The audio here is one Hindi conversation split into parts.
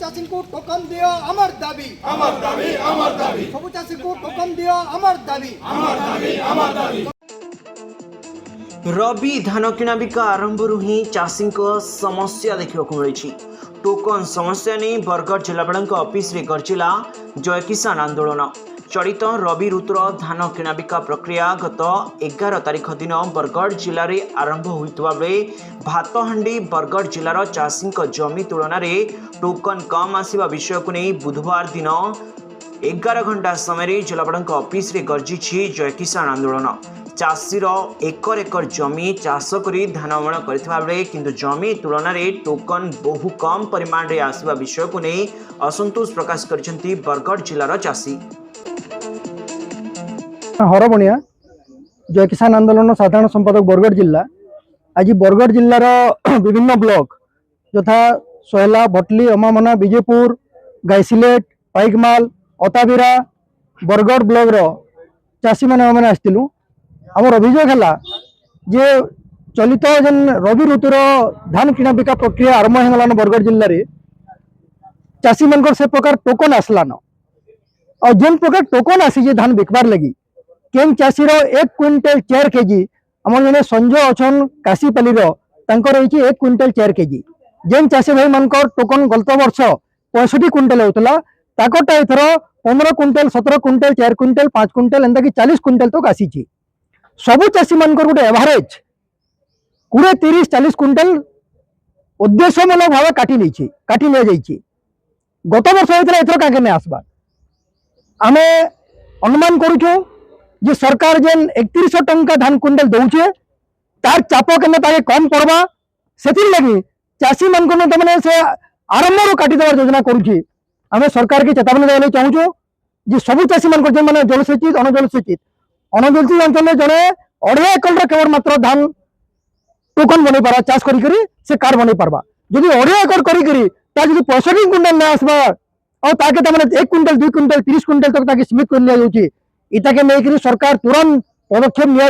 चाषी को टोकन दियो अमर दाबी सबु चाषी को टोकन दियो अमर दाबी रबी धान किणा बिका आरंभ ही चाषी समस्या देखा मिली। टोकन समस्या नहीं बरगढ़ जिलापाल ऑफिस रे गर्जिला जय किसान आंदोलन। चलित रबी ऋतुर धान किणा बिका प्रक्रिया गत 11 तारिख दिन बरगढ़ जिले में आरंभ होता बेले भातहांडी बरगढ़ जिलार चाषी जमी तुलन में टोकन कम आसवा विषय को नहीं बुधवार दिन 11 घंटा समय जिलापाल ऑफिस रे गर्जी जय किसान आंदोलन। चाषीर एकर एकर जमी चाष करी धान अमल करे किंतु जमी तुलन में टोकन बहु कम परिमाण रे आसवा विषय को नहीं असंतोष प्रकाश करछंती बरगढ़ जिलार चाषी। हरबणिया जय किसान आंदोलन साधारण संपादक बरगढ़ जिला। आज बरगढ़ जिलार विभिन्न ब्लॉक यथा सोहला भटली अमामना विजयपुर गाइसिलेट पाइकमाल अताबिरा बरगढ़ ब्लॉक रो चाषी मैंने आसलु। आमर अभियोग है जे चलित जेन रबी ऋतुर धान किणा बिका प्रक्रिया आरंभ होगलान बरगढ़ जिले में चाषी मन से प्रकार टोकन आसलान और जेन प्रकार टोकन आसी धान बिकबार लगी केन चाषीर 1 क्विंटल 4 केजी आम जने संजय अच्छन काशीपाली 1 क्विंटल 4 केजी जेन चाषी भाई मान टोकन गत वर्ष 65 क्विंटल होता ताकटा एथर 15 क्विंटल 17 क्विंटल 4 क्विंटल 5 क्विंटल एंता कि 40 क्विंटल तक आसी। सबु चाषी मान गोटे एवरेज 20-30-40 क्विंटल उद्देश्यमूलक भाव काटी नि गत वर्ष होता एथर क्या आसबा आम अनुमान करूँ जे सरकार जेन 3100 टंका धान क्विंटल दौचे तार चाप के कम पड़वा से लगी चाषी मान तमने से आरंभ काटिदेवार योजना करुच्छी। आम सरकार की चेतावनी देवा चाहूँ जे सबू चाषी मान जो मैंने जलसेचित अणजलसेचित अंचल जड़े 2.5 एकर केवल मात्र धान टोकन बन पारा चाष करी से कार्ड बन पार्बा जदि 2.5 एकर करी 65 क्विंटल न आसबा और ताके तमने 1 क्विंटल 2 क्विंटल 30 क्विंटल तक ताके सीमित कर लिया जाउची। इताके लेकर सरकार तुरंत पदक्षेप नि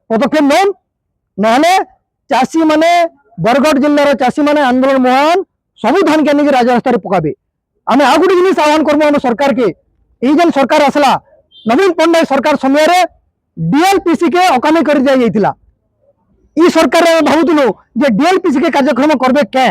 पदक्षेप नौन ना चाषी माने बरगढ़ जिलार चाषी माने आंदोलन महान सबू धान के राजरास्ता पकाबे। आम आ गोटे जिन आह्वान करबो आम सरकार के जेन सरकार आसला नवीन पट्टनायक सरकार समय डीएलपीसी के अकामी कर दिया जाइथिला। ई सरकार भावुलु जे डीएलपीसी के कार्यक्रम करबे क्या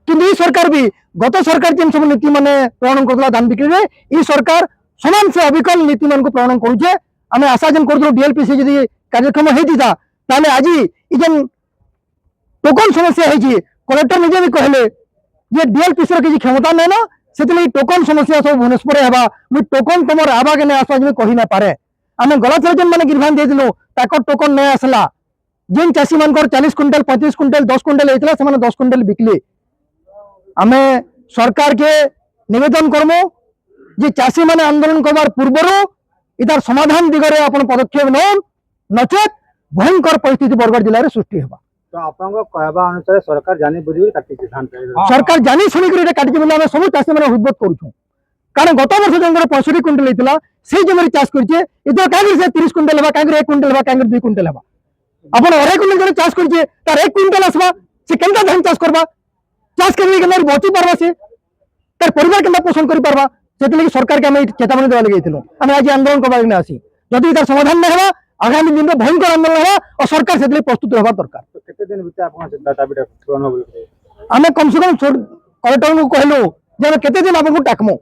किंतु ई सरकार भी गत सरकार जेन सब नीति माने प्रणयन करला धान बिक्री में ई सरकार समान से अविकल नीति मान को प्रणयन करुचे। आम आशा जेन कर डीएलपीसी जदि कार्यक्रम होता ताले आज जेन टोकन समस्या है कलेक्टर निजे भी कहले जे डीएलपीसी किसी क्षमता नहीं ना से टोकन समस्या सब भुवनेश्वर हेबा मुझ टोकन तुम आवा के आसवा जो कही ना पारे। आम गला थर जेन मैंने गिरभान देलु ताकर टोकन नहीं आसला जेन चाषी मान 40 क्विंटल 35 क्विंटल 10 क्विंटल होता से 10 क्विंटल बिकले। आम सरकार के निवेदन करमु जे चाषी माने आंदोलन करवार पूर्वर इतार समाधान दिगरे अपन पदक्षेप नौन नचेत भयंकर परिस्थिति बरगढ़ जिले में सृष्टि होगा। तो आपन कहबा अनुसार सरकार जानी बुझी काटी धान सरकार जानी शुणी कर काटी बोले आम सब चाषी मैंने हृदबोध करूँ कारण गत वर्ष जो 65 क्विंटल होता से जमी चाष करे इधर कहीं 30 क्विंटल है कहीं 1 क्विंटल है कहीं 2 क्विंटल है आप 2.5 क्विंटल जो चाष करे तार 1 क्विंटल आसवा से केनता धान चाष करवा चाष कर बची पार्बा से तार परिवार के पोषण कर पार्बा से सरकार के आम चेतावनी देवा लगे आम आज आंदोलन करवा आसी जदि तार समाधान नहीं है आगामी दिन में भयंकर आंदोलन है और सरकार से प्रस्तुत होगा दरकार। आम कम से कम कलेक्टर को कहलु जे केते दिन आपको डाकमु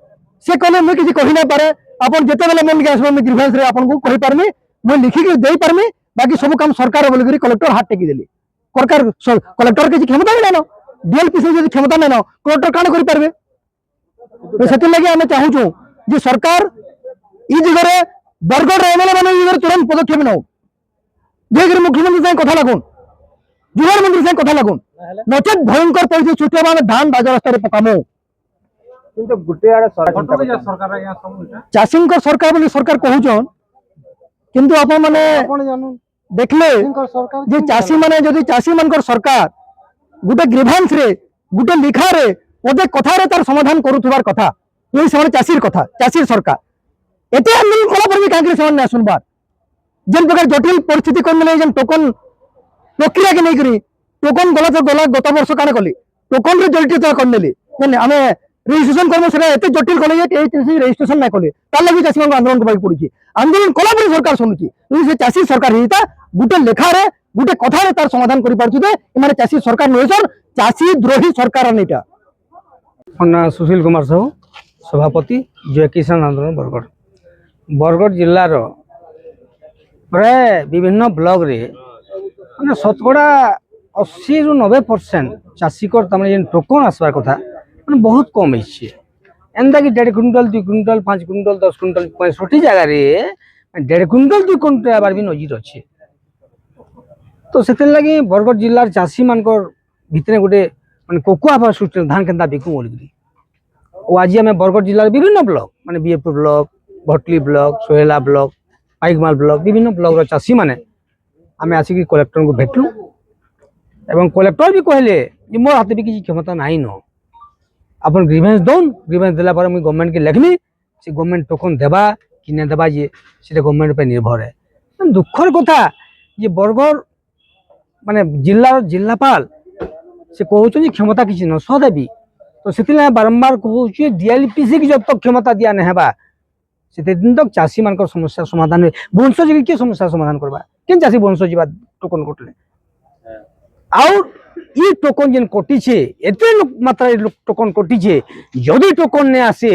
से कहले मुझे किसी कही ना पारे आप जिते बेले मन के आसो मुझे ग्रीवेंस रे आपको कहि पारमी मुझे लिखिक दे पारमी बाकी सब काम सरकार बोल कलेक्टर हाथ टेकी देली सरकार कलेक्टर किसी क्षमता नहीं न डीएलपीसी जब क्षमता नहीं न कलेक्टर काण करि पारबे। से लगे आम चाहूँ जे सरकार ई दिगरे बरगढ़ एमएलए मान तुरंत पदक्षेप नौ जे मुख्यमंत्री से कथा लगुन जुवार मंत्री से कथा लगुन नचेत भयंकर परिस्थिति सृष्टि होगा धान राजरास्ता पकामु किंतु गुटे आड़े चाषी सरकार सरकार कहून किंतु आप माने देखले जे चाषी माने जदि चाषी मान सरकार गुटे ग्रीभांस रे गुटे लिखा रे ओदे कथा रे तार समाधान करूथबार कथा यही से चाषीर कथा चाषीर सरकार एते आंदोलन कला पर भी कांग्रेस से सुनबार जेन प्रकार जटिल परिस्थिति कर जेन टोकन प्रक्रिया के नहीं करी टोकन गला तो गला गत वर्ष काण कली टोकन रे जटिल करनेली आम ରେଜିଷ୍ଟ୍ରେସନ କର୍ମ ସେଟା ଏତେ ଜଟିଲ কলে যে রেজিস্ট্রেশন না কলে তার লাগি চাষী আন্দোলন করবাক পড়ুଛି আন্দোলন কলা পরে সরকার শুনুଛି যদি সে চাষী সরকার ହେଇତା গুটে লেখারে গুটে কথারে তার সমাধান করে পারছু যে এমানে চাষী সরকার নইছন চাষী দ্রোহী সরকার নেটা। सुशील कुमार साहू सभापति जय किसान आंदोलन बरगढ़ बरगढ़ जिलार प्राय विभिन्न ब्लॉक रे माने शतकड़ा 80 रु 90% चाषी टोकन आसबार कथा माने बहुत कम है एंता कि 1.5 क्विंटल 2 क्विंटल 5 क्विंटल 10 क्विंटल 65 जगह रे 1.5 क्विंटल 2 क्विंटल आबार भी नजीर अच्छे। तो से लगी बरगढ़ जिलार चाषी मानकर भितर गोटे माने कोकुआ भाव सृष्टि धान केन्ता बिकू बोलिकी और आज आम बरगढ़ जिलार विभिन्न ब्लॉक माने बीएपुर ब्लॉक भटली ब्लॉक सोहेला ब्लॉक पाइकमाल ब्लॉक विभिन्न ब्लॉक रो चाषी माने आम आसिक कलेक्टर को भेटलु एवं कलेक्टर भी कहले कि मोर हाथ भी किसी क्षमता नहीं न अपन ग्रीवेंस दौन ग्रीवेंस देला पर मुझे गवर्नमेंट के लिखमी से गवर्नमेंट टोकन देवा कि नहीं देवा ये से गवर्नमेंट पे निर्भर है। दुखर कथा ये बरगढ़ माने जिला जिलापाल से कहते क्षमता किसी न सदेवी तो से बारंबार कहूँ डीएलपीसी की जब तक क्षमता दिया नहीं है से दिन तक चाषी मान समस्या समाधान बंश जी किए समस्या समाधान करवा केन चाषी बंश जी टोकन कटले आउ ये टोकन जेन कटी एते मात्रा टोकन कटी जदि टोकन नहीं आसे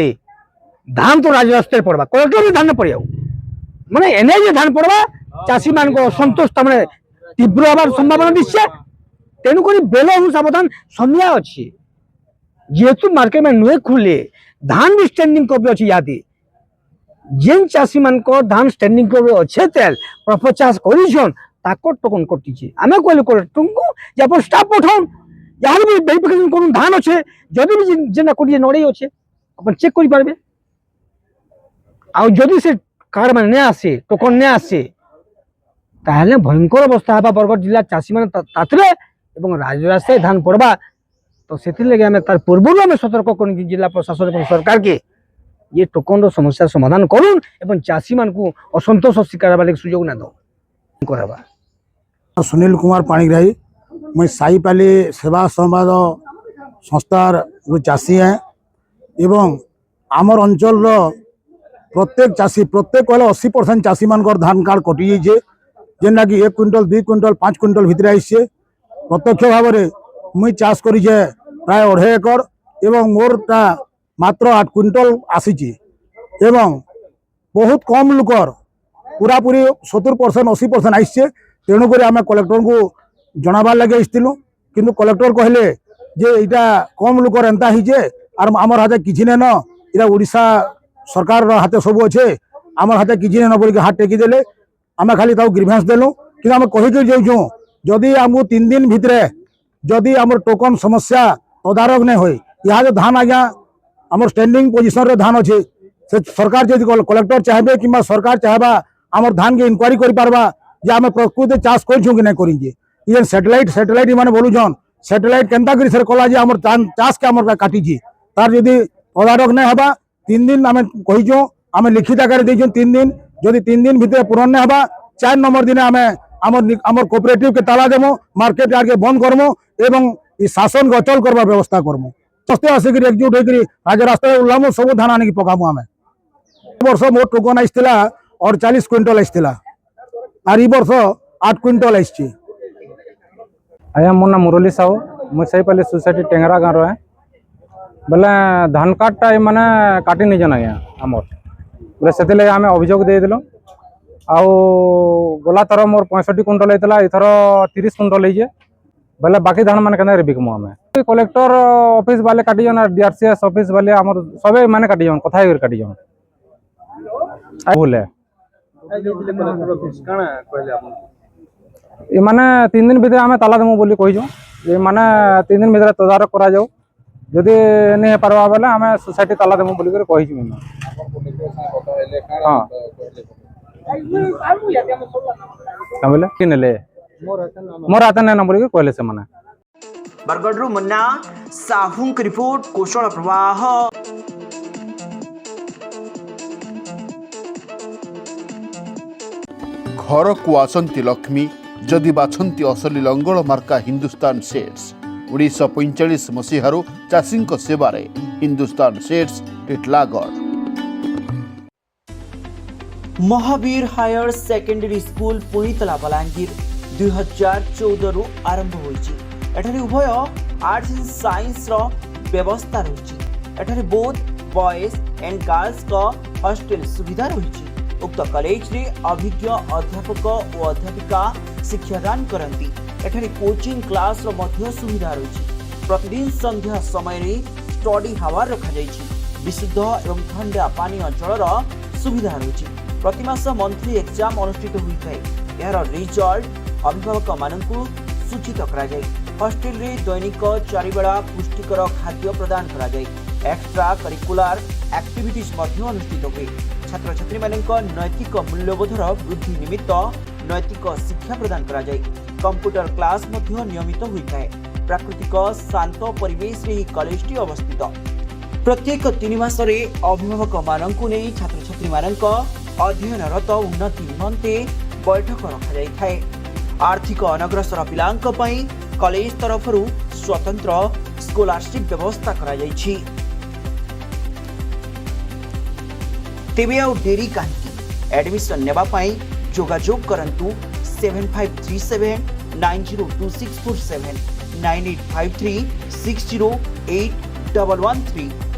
धान तो राजरास्ते पड़वा कलेक्टर भी धान पड़ माने एने जे धान पड़वा चाषी मान असंतोष तमें तीव्र हबार संभावना दिशे तेणुक बेल सावधान समय अच्छी जेहेतु मार्केट में नुए खुले धान भी स्टैंडिंग कभी अच्छी यादी जेन चाषी मान धान स्टैंडिंग कभी अच्छे तेल प्रपर चाष कर टोकन कटी आम कहलु कलेक्टर को जे आप स्टाफ पठाउन यार भी वेरिफिकेशन करूँ धान अच्छे जदि भी जेना कोटी नड़े अच्छे अपन चेक कर पारे आदि से कार्ड मान नहीं आसे टोकन नहीं आसे ताहले भयंकर अवस्था है बरगढ़ जिला चाषी मान तातरे एवं राजरास्ताय धान पड़वा तो से लगे आम तार पूर्व आम सतर्क कर जिला प्रशासन और सरकार के ये टोकन रो समस्या समाधान करूँ एवं चाषी मान को असंतोष शिकार वाले सुजोग ना दो करवा। सुनील कुमार पाणीग्राही मैं साईपाली सेवा संवाद संस्थार गोटे चाषी हैं एवं आमर अंचल प्रत्येक चाषी प्रत्येक कहले 80% चाषी मान धान कार्ड कटि जाइए जेनटा कि 1 क्विंटल 2 क्विंटल 5 क्विंटल भितर आइसे प्रत्यक्ष भाव में मुई चाष करिछे प्राय 2.5 एकर एवं मोरटा मात्र 8 क्विंटल आसी एवं बहुत कम लोकर पूरा पूरी 70% 80% आइसे तेणुक आम कलेक्टर को जनाबार लगे आसलु किंतु कलेक्टर कहले जे इटा कम लोकर एंता हिजे आर आमर हाथे किछि ने न इरा ओडिशा सरकार हाथे सब अच्छे आमर हाथे किछि ने न बोल के हाथ टेकी देले आम खाली ग्रीवेंस देलु कि आम कहीकि जाऊँ जदि आमको 3 दिन भितर जदि आम टोकन समस्या तदारक नहीं हुए यहाँ जो धान आज्ञा आम स्टैंडिंग पोजिशन रे धान अच्छे से सरकार जब कलेक्टर चाहे कि सरकार चाहबा आम धान के इनक्वारी कर पारबा जे आम प्रकृति चाष करूँ कि नहीं करेंगे ये सैटेलाइट मैंने बोलुन सैटेलाइट केन्ता करी सर कला आम चाष के आम काटी तार जदि तदारक नहीं हवा 3 दिन आम कहीचु आम लिखित आकार देचु 3 दिन जदि 3 दिन भितर पूरण नहीं हवा 4 नंबर दिन आम कोऑपरेटिव के ताला देमु मार्केट यार्ड के बंद करमु एवं शासन को अचल करवा व्यवस्था करमु सस्ते आसिक एकजुट होकर आज रास्ता उल्लामु सब धान आनिक पकामु आम वर्ष मोर टोकन आसला 48 क्विंटल आसला आर वर्ष 8 क्विंटल आसी। आज्ञा मोर नाम मुरली साहू मुझे साईपाली सोसाइटी टेंगरा गाँव रहे बोले धान कार्डटा मैंने काटी नहीं जान आज्ञा आमर बोले से आम अभियोग देदेलु आउ गला थर मोर 65 क्विंटल होता एथर 30 क्विंटल होइए बोले बाकी धान मान के बिकमु आम कलेक्टर ऑफिस वाले काटी जान डीआरसीएस ऑफिस वाले आमर सबे माने काटी जान कथा काटी जान बोले ये माने 3 दिन भितर आम ताला देमु बोली कहिजो ये माने 3 दिन भितर तदारक करा जाऊ जदि नहीं पारबा बेले आम सोसाइटी ताला देमु बोली कर कहिजो हां बोले कि नेले मोर हाथ ना बोली कहले से माने बरगढ़ मुन्ना साहू की रिपोर्ट कौशल प्रवाह। घर को आसंती लक्ष्मी जदि बाछंती असली लंगल मार्का हिंदुस्तान सेट्स 1945 मसीहारू चाषी सेवारे Hindustan seeds Titlagarh. Mahavir higher secondary school Puintala Balangir 2014 रु आरंभ होईची। एठारे उभय आर्ट्स एंड साइंस रो व्यवस्था रही। एठारे बोथ बॉयज एंड गर्ल्स का हॉस्टल सुविधा रही। उक्त कॉलेज रे अभिज्ञ अध्यापक और अध्यापिका शिक्षादान करती। एठारे कोचिंग क्लास रो मध्य सुविधा रही। प्रतिदिन संध्या समय रे स्टडी हावर रखा जायछि। विशुद्ध एवं ठंडा पानीय जलर सुविधा रही। प्रतिमास मंथली एग्जाम अनुष्ठित होता है। यार रिजल्ट अभिभावक मानकु सूचित करा जाय। हॉस्टल रे दैनिक 4 बेला पुष्टिकर खाद्य प्रदान करा जाय। एक्स्ट्रा करिकुलर एक्टिविटीज मध्य अनुष्ठित हुए। छात्र छात्री मानक नैतिक मूल्यबोधर वृद्धि निमित्त नैतिक शिक्षा प्रदान करा जाय। कंप्यूटर क्लास मध्य नियमित होता है। प्राकृतिक शांत परिवेश रे कॉलेजटी अवस्थित। प्रत्येक 3 मास रे अभिभावक मानकु नै छात्र छात्री मानक अध्ययनरत उन्नति निमंते बैठक रखा जाए। आर्थिक अनग्रसर पिलांक पई कॉलेज तरफरु स्वतंत्र स्कॉलरशिप व्यवस्था करा जायछि। तेबे आउ डेरी काहेकि एडमिशन नेबा पई जोगाजोग करंतु 7537 902647 9853 608113।